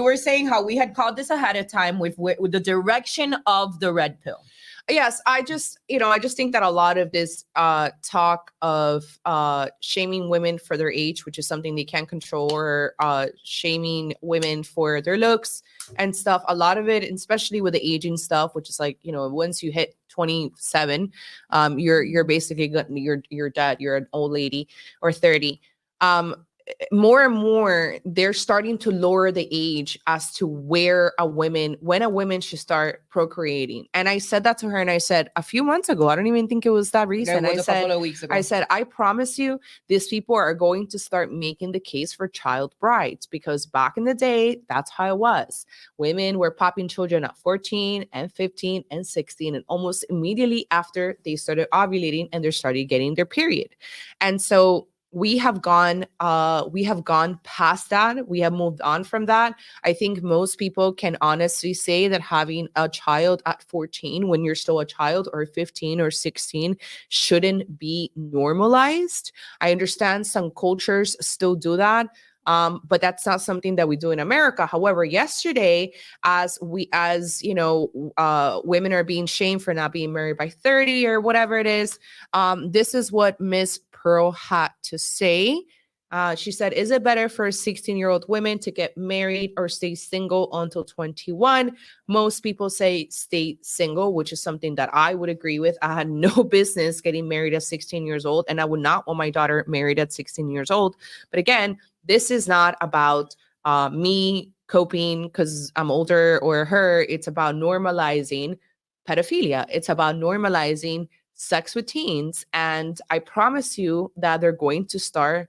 were saying how we had called this ahead of time with the direction of the red pill. Yes, I just think that a lot of this talk of shaming women for their age, which is something they can't control, or shaming women for their looks and stuff, a lot of it, especially with the aging stuff, which is like, once you hit 27, you're basically you're dead, you're an old lady, or 30. More and more, they're starting to lower the age as to when a woman should start procreating. And I said that to her, and I said a few months ago, I don't even think it was that recent. It was a couple of weeks ago. I said, I promise you, these people are going to start making the case for child brides, because back in the day, that's how it was. Women were popping children at 14 and 15 and 16, and almost immediately after they started ovulating and they started getting their period. And so we have gone past that. We have moved on from that. I think most people can honestly say that having a child at 14, when you're still a child, or 15 or 16, shouldn't be normalized. I understand some cultures still do that. But that's not something that we do in America. However, yesterday, as women are being shamed for not being married by 30 or whatever it is, this is what Miss Pearl had to say. She said, is it better for 16-year-old women to get married or stay single until 21? Most people say stay single, which is something that I would agree with. I had no business getting married at 16 years old, and I would not want my daughter married at 16 years old. But again, this is not about me coping because I'm older or her. It's about normalizing pedophilia. It's about normalizing sex with teens. And I promise you that they're going to start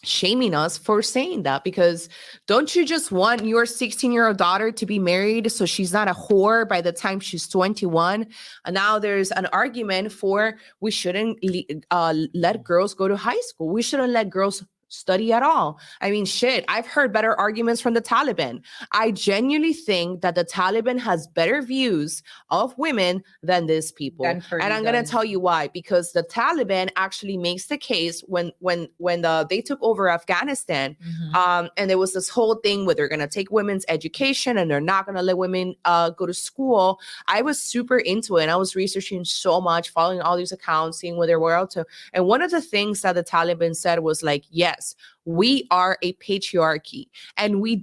shaming us for saying that, because don't you just want your 16-year-old daughter to be married so she's not a whore by the time she's 21? And now there's an argument for we shouldn't let girls go to high school. We shouldn't let girls study at all. I mean, shit, I've heard better arguments from the Taliban. I genuinely think that the Taliban has better views of women than these people. And I'm going to tell you why. Because the Taliban actually makes the case when they took over Afghanistan, and there was this whole thing where they're going to take women's education and they're not going to let women go to school. I was super into it, and I was researching so much, following all these accounts, seeing where they were out to. And one of the things that the Taliban said was like, yes, we are a patriarchy, and we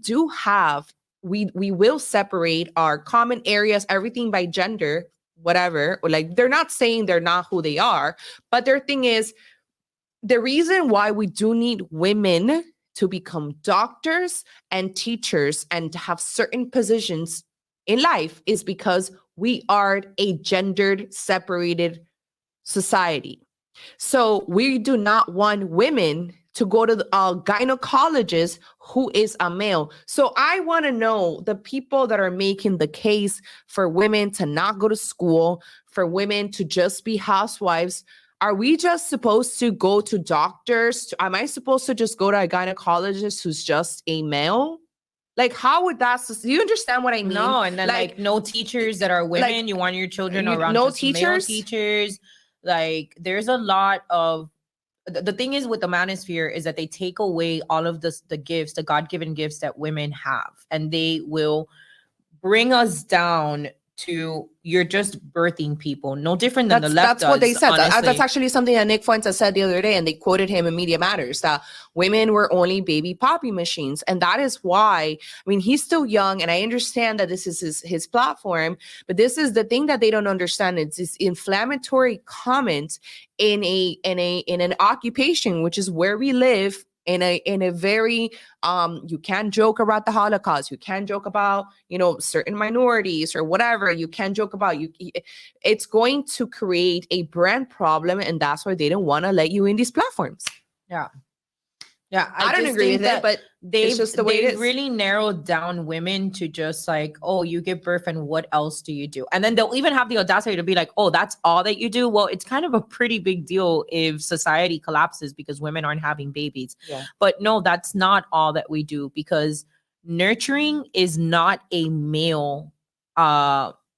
will separate our common areas, everything by gender, whatever. Or like, they're not saying they're not who they are, but their thing is, the reason why we do need women to become doctors and teachers and to have certain positions in life is because we are a gendered separated society. So we do not want women to go to the gynecologist who is a male. So I want to know the people that are making the case for women to not go to school, for women to just be housewives. Are we just supposed to go to doctors? Am I supposed to just go to a gynecologist who's just a male? Like, how would that, do you understand what I mean? No, and then like no teachers that are women. Like, you want your children around no teachers? Male teachers. Like, there's a lot of, the thing is with the manosphere is that they take away all of the gifts, the God-given gifts that women have, and they will bring us down to, you're just birthing people, no different than the left. That's what they said. Honestly. That's actually something that Nick Fuentes said the other day, and they quoted him in Media Matters, that women were only baby poppy machines. And that is why, I mean, he's still young, and I understand that this is his platform, but this is the thing that they don't understand. It's this inflammatory comments in an occupation, which is where we live, in a very you can't joke about the Holocaust, you can't joke about certain minorities or whatever, you can't joke about it's going to create a brand problem, and that's why they don't want to let you in these platforms. Yeah, I don't agree with it, but it's just the way it is. Really narrowed down women to just like, oh, you give birth and what else do you do? And then they'll even have the audacity to be like, oh, that's all that you do? Well, it's kind of a pretty big deal if society collapses because women aren't having babies. Yeah. But no, that's not all that we do, because nurturing is not a male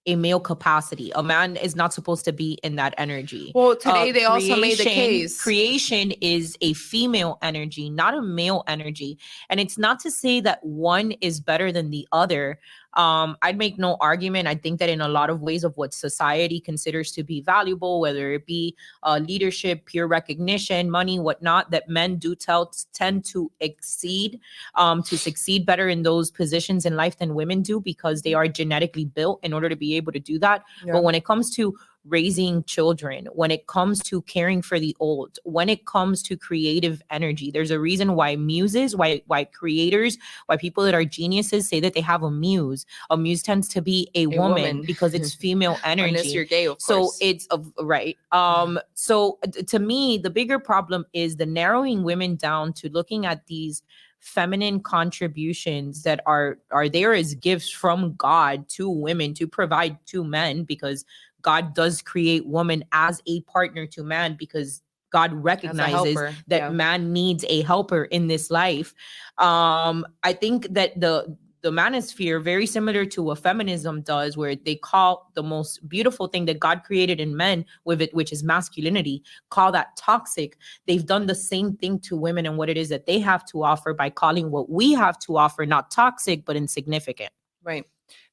a male capacity. A man is not supposed to be in that energy. Well, today they also made the case. Creation is a female energy, not a male energy. And it's not to say that one is better than the other. I'd make no argument. I think that in a lot of ways of what society considers to be valuable, whether it be leadership, peer recognition, money, whatnot, that men do tend to succeed better in those positions in life than women do, because they are genetically built in order to be able to do that. Yeah. But when it comes to raising children, when it comes to caring for the old, when it comes to creative energy, there's a reason why muses, why creators, why people that are geniuses say that they have a muse. A muse tends to be a woman because it's female energy. Unless you're gay, of course. So it's right. So to me, the bigger problem is the narrowing women down to looking at these feminine contributions that are there as gifts from God to women to provide to men, because God does create woman as a partner to man, because God recognizes that man needs a helper in this life. I think that the manosphere, very similar to what feminism does, where they call the most beautiful thing that God created in men with it, which is masculinity, call that toxic. They've done the same thing to women and what it is that they have to offer by calling what we have to offer not toxic, but insignificant. Right.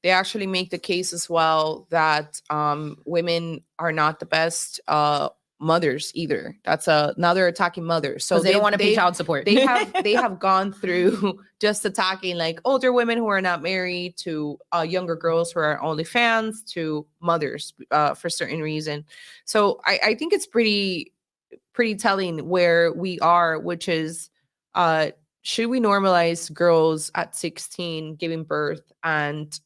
They actually make the case as well that women are not the best mothers either. That's now they're attacking mothers. So they don't want to pay child support. they have gone through just attacking like older women who are not married, to younger girls who are OnlyFans, to mothers for certain reason. So I think it's pretty telling where we are, which is should we normalize girls at 16 giving birth and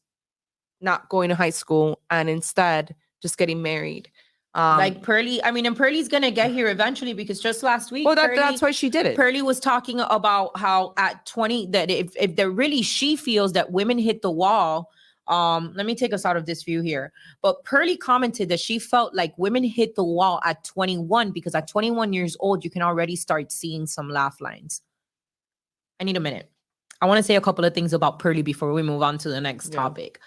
not going to high school and instead just getting married? Like Pearly, and Pearly's gonna get here eventually, because just last week, well, that's why she did it. Pearly was talking about how at 20, that if they're really, she feels that women hit the wall. Let me take us out of this view here. But Pearly commented that she felt like women hit the wall at 21, because at 21 years old, you can already start seeing some laugh lines. I need a minute. I want to say a couple of things about Pearly before we move on to the next topic.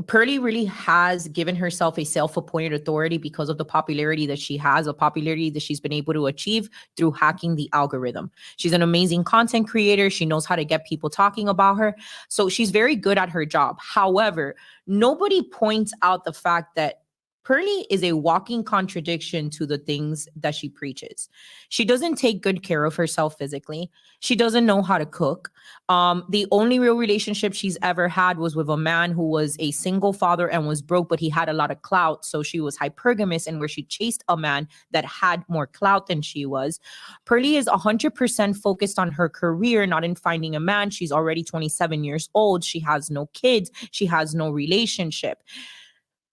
Pearly really has given herself a self-appointed authority because of the popularity that she has, a popularity that she's been able to achieve through hacking the algorithm. She's an amazing content creator. She knows how to get people talking about her. So she's very good at her job. However, nobody points out the fact that Pearly is a walking contradiction to the things that she preaches. She doesn't take good care of herself physically. She doesn't know how to cook. The only real relationship she's ever had was with a man who was a single father and was broke, but he had a lot of clout. So she was hypergamous, and where she chased a man that had more clout than she was. Pearly is 100% focused on her career, not in finding a man. She's already 27 years old. She has no kids. She has no relationship.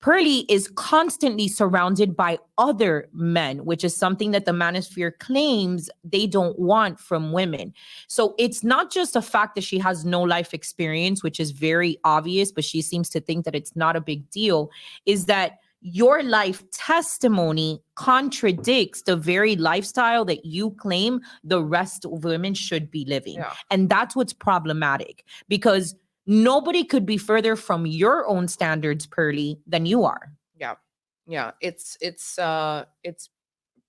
Pearly is constantly surrounded by other men, which is something that the manosphere claims they don't want from women. So it's not just a fact that she has no life experience, which is very obvious, but she seems to think that it's not a big deal, is that your life testimony contradicts the very lifestyle that you claim the rest of women should be living. Yeah. And that's what's problematic, because nobody could be further from your own standards, Pearly, than you are. Yeah. It's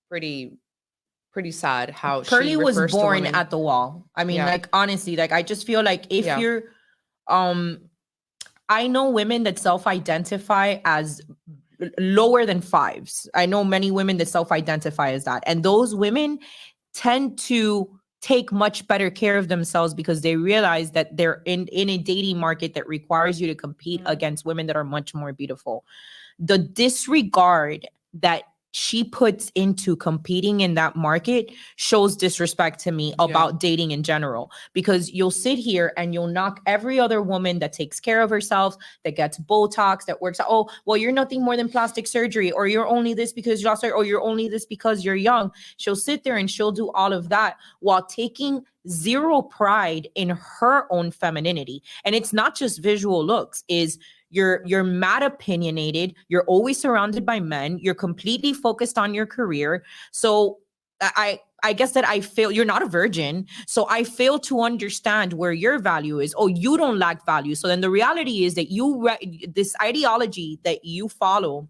pretty sad how Pearly she was refers to born women. at the wall. Like, honestly, like, I just feel like if you're, I know women that self-identify as lower than fives. I know many women that self-identify as that, and those women tend to take much better care of themselves because they realize that they're in a dating market that requires you to compete against women that are much more beautiful. The disregard that she puts into competing in that market shows disrespect to me about dating in general, because you'll sit here and you'll knock every other woman that takes care of herself, that gets Botox, that works out. Oh, well, you're nothing more than plastic surgery, or you're only this because you lost her, or you're only this because you're young. She'll sit there and she'll do all of that while taking zero pride in her own femininity. And it's not just visual looks, is you're mad opinionated. You're always surrounded by men. You're completely focused on your career. So I I guess that I fail. You're not a virgin. So I fail to understand where your value is. Oh, you don't lack value. So then the reality is that this ideology that you follow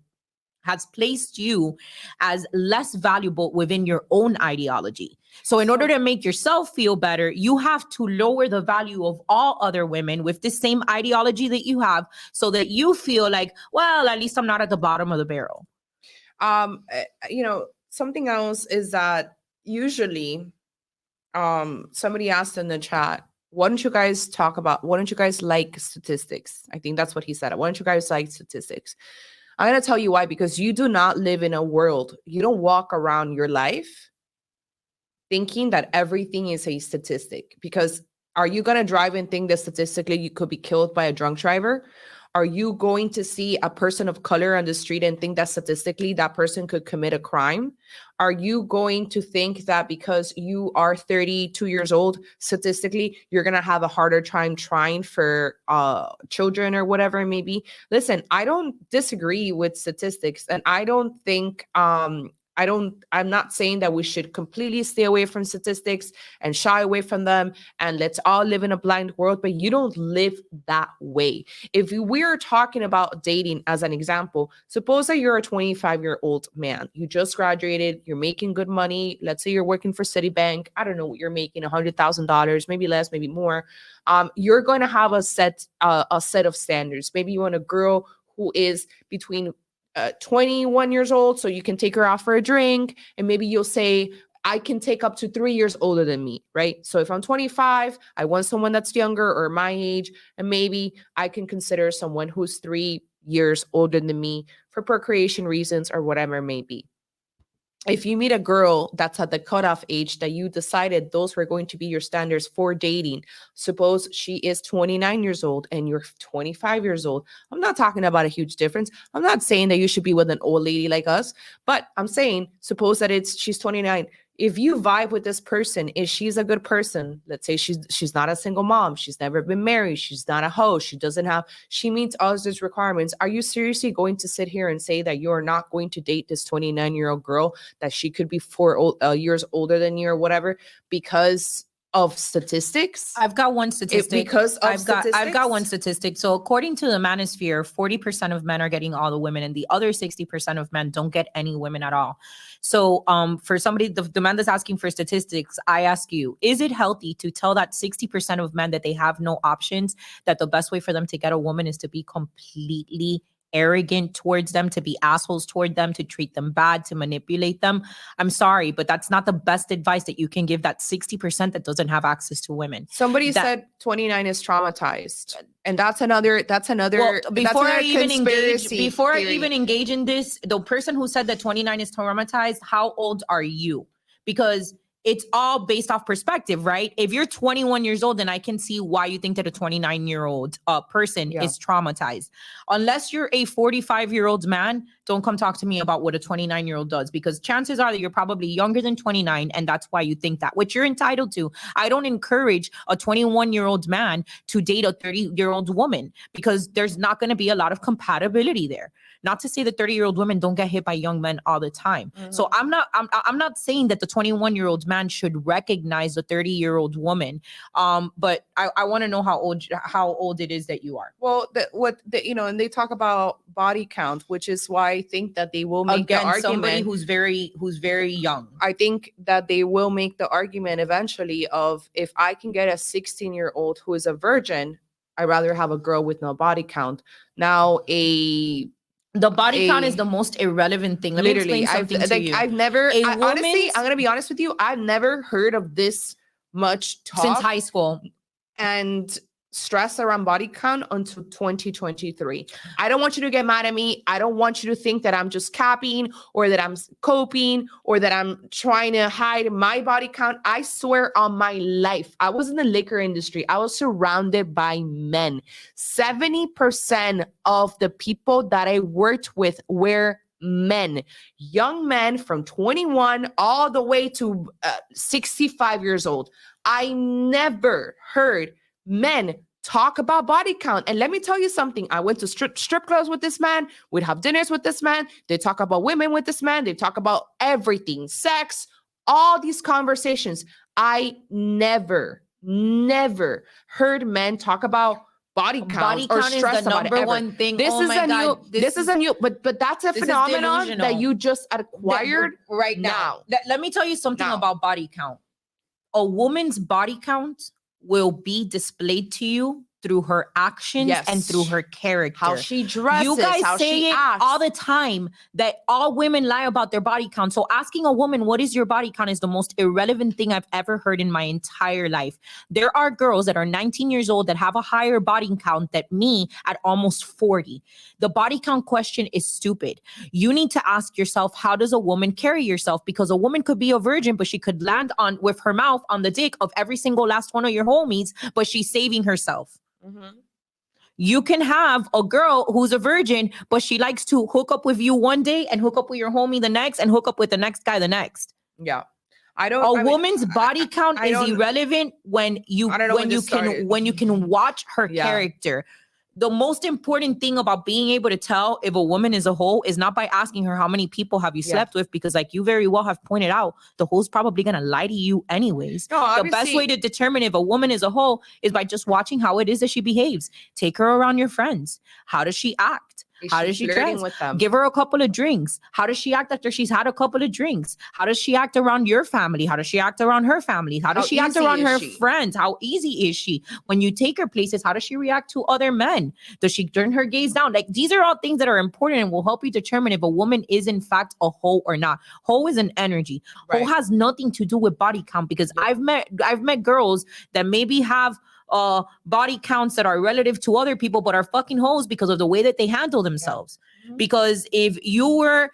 has placed you as less valuable within your own ideology. So in order to make yourself feel better, you have to lower the value of all other women with the same ideology that you have, so that you feel like, well, at least I'm not at the bottom of the barrel. Something else is that usually somebody asked in the chat, why don't you guys like statistics? I think that's what he said. Why don't you guys like statistics? I'm going to tell you why, because you do not live in a world. You don't walk around your life thinking that everything is a statistic. Because are you going to drive and think that statistically you could be killed by a drunk driver? Are you going to see a person of color on the street and think that statistically that person could commit a crime? Are you going to think that because you are 32 years old, statistically, you're going to have a harder time trying for children or whatever it may be? Listen, I don't disagree with statistics, and I don't think I'm not saying that we should completely stay away from statistics and shy away from them and let's all live in a blind world, but you don't live that way. If we're talking about dating as an example, suppose that you're a 25-year-old man, you just graduated, you're making good money. Let's say you're working for Citibank. I don't know what you're making, $100,000, maybe less, maybe more. You're going to have a set of standards. Maybe you want a girl who is between 21 years old, so you can take her out for a drink, and maybe you'll say, I can take up to 3 years older than me, right? So if I'm 25, I want someone that's younger or my age, and maybe I can consider someone who's 3 years older than me for procreation reasons or whatever it may be. If you meet a girl that's at the cutoff age that you decided those were going to be your standards for dating, suppose she is 29 years old and you're 25 years old. I'm not talking about a huge difference. I'm not saying that you should be with an old lady like us, but I'm saying, suppose that she's 29. If you vibe with this person, if she's a good person, let's say she's not a single mom, she's never been married, she's not a hoe, she meets all these requirements. Are you seriously going to sit here and say that you're not going to date this 29-year-old girl, that she could be 4 years older than you or whatever, because of statistics? I've got one statistic. Statistics? I've got one statistic. So according to the manosphere, 40% of men are getting all the women, and the other 60% of men don't get any women at all. So for somebody, the man that's asking for statistics, I ask you, is it healthy to tell that 60% of men that they have no options, that the best way for them to get a woman is to be completely arrogant towards them, to be assholes toward them, to treat them bad, to manipulate them? I'm sorry, but that's not the best advice that you can give that 60% that doesn't have access to women. Somebody said 29 is traumatized, and that's another well, before I even theory. engage in this, the person who said that 29 is traumatized, how old are you? Because it's all based off perspective, right? If you're 21 years old, then I can see why you think that a 29-year-old person is traumatized. Unless you're a 45-year-old man, don't come talk to me about what a 29-year-old does, because chances are that you're probably younger than 29, and that's why you think that, which you're entitled to. I don't encourage a 21-year-old man to date a 30-year-old woman, because there's not going to be a lot of compatibility there. Not to say that 30-year-old women don't get hit by young men all the time. Mm-hmm. So I'm not saying that the 21-year-old man should recognize the 30-year-old woman. But I want to know how old it is that you are. Well, and they talk about body count, which is why I think that they will make the argument. Somebody who's very young. I think that they will make the argument eventually of, if I can get a 16-year-old who is a virgin, I'd rather have a girl with no body count. Now, the body count is the most irrelevant thing. Let me explain something to you. Honestly, I'm going to be honest with you. I've never heard of this much talk since high school and stress around body count until 2023. I don't want you to get mad at me. I don't want you to think that I'm just capping or that I'm coping or that I'm trying to hide my body count. I swear on my life, I was in the liquor industry. I was surrounded by men. 70% of the people that I worked with were men, young men from 21 all the way to 65 years old. I never heard men talk about body count. And let me tell you something. I went to strip clubs with this man. We'd have dinners with this man. They talk about women with this man. They talk about everything, sex, all these conversations. I never heard men talk about body count Body or count is stress the about it number ever. one thing. This Oh is my a God, new, this is a new, but that's a this is phenomenon that delusional. you just acquired right now. Let me tell you something Now. about body count. A woman's body count will be displayed to you through her actions Yes. and through her character. How she dresses, You guys how say she it acts. all the time that all women lie about their body count. So asking a woman, what is your body count, is the most irrelevant thing I've ever heard in my entire life. There are girls that are 19 years old that have a higher body count than me at almost 40. The body count question is stupid. You need to ask yourself, how does a woman carry herself? Because a woman could be a virgin, but she could land on with her mouth on the dick of every single last one of your homies, but she's saving herself. Mm-hmm. You can have a girl who's a virgin, but she likes to hook up with you one day and hook up with your homie the next and hook up with the next guy the next. Yeah. A woman's body count is irrelevant when you can watch her character. The most important thing about being able to tell if a woman is a hoe is not by asking her how many people have you slept with, because like you very well have pointed out, the hoe's probably going to lie to you anyways. No, the best way to determine if a woman is a hoe is by just watching how it is that she behaves. Take her around your friends. How does she act? How does she dress? With them? Give her a couple of drinks. How does she act after she's had a couple of drinks? How does she act around your family? How does she act around her family? How does she act around her friends? How easy is she? When you take her places, how does she react to other men? Does she turn her gaze down? Like, these are all things that are important and will help you determine if a woman is in fact a hoe or not. Hoe is an energy. Right. Hoe has nothing to do with body count, because I've met girls that maybe have body counts that are relative to other people, but are fucking hoes because of the way that they handle themselves. Yeah. Because if you were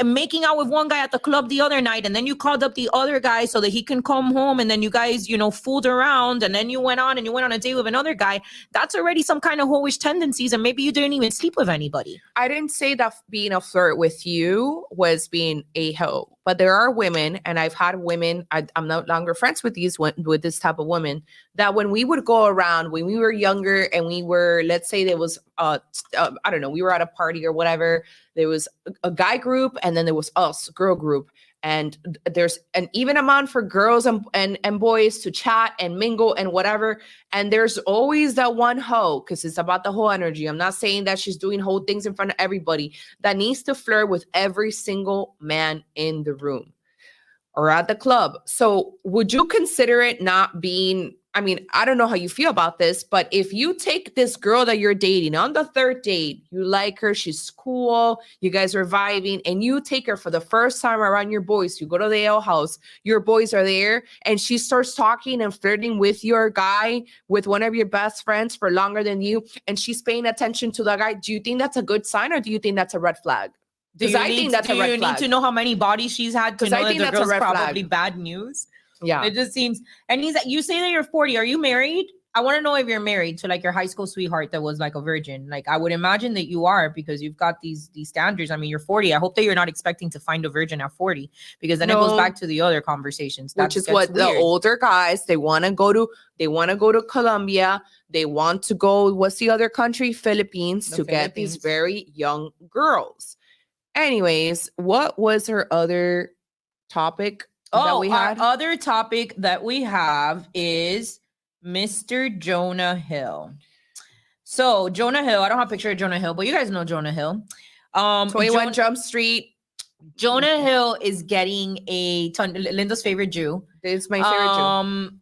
making out with one guy at the club the other night, and then you called up the other guy so that he can come home, and then you guys, fooled around, and then you went on a date with another guy, that's already some kind of hoish tendencies, and maybe you didn't even sleep with anybody. I didn't say that being a flirt with you was being a hoe, but there are women, and I've had women, I'm no longer friends with this type of women, that when we would go around, when we were younger, and we were, let's say there was, I don't know, we were at a party or whatever, there was a guy group, and then there was us, girl group. And there's an even amount for girls and boys to chat and mingle and whatever. And there's always that one hoe, because it's about the whole energy. I'm not saying that she's doing whole things in front of everybody, that needs to flirt with every single man in the room or at the club. So would you consider it not being, I mean, I don't know how you feel about this, but if you take this girl that you're dating on the third date, you like her, she's cool, you guys are vibing, and you take her for the first time around your boys, you go to the ale house, your boys are there, and she starts talking and flirting with your guy, with one of your best friends for longer than you, and she's paying attention to the guy, do you think that's a good sign, or do you think that's a red flag? Because I think that's a red flag. Do you need to know how many bodies she's had to know that the girl's probably bad news? Yeah. It just seems, and you say that you're 40. Are you married? I want to know if you're married to like your high school sweetheart that was like a virgin. Like, I would imagine that you are, because you've got these standards. I mean, you're 40. I hope that you're not expecting to find a virgin at 40, because then it goes back to the other conversations. Which is what the older guys, they want to go to Colombia. They want to go, what's the other country? Philippines, to get these very young girls. Anyways, what was her other topic that we had? Our other topic that we have is Mr. Jonah Hill. So Jonah Hill, I don't have a picture of Jonah Hill, but you guys know Jonah Hill. 21 Jump Street. Jonah Hill is getting a ton. Linda's favorite Jew. It's my favorite Jew.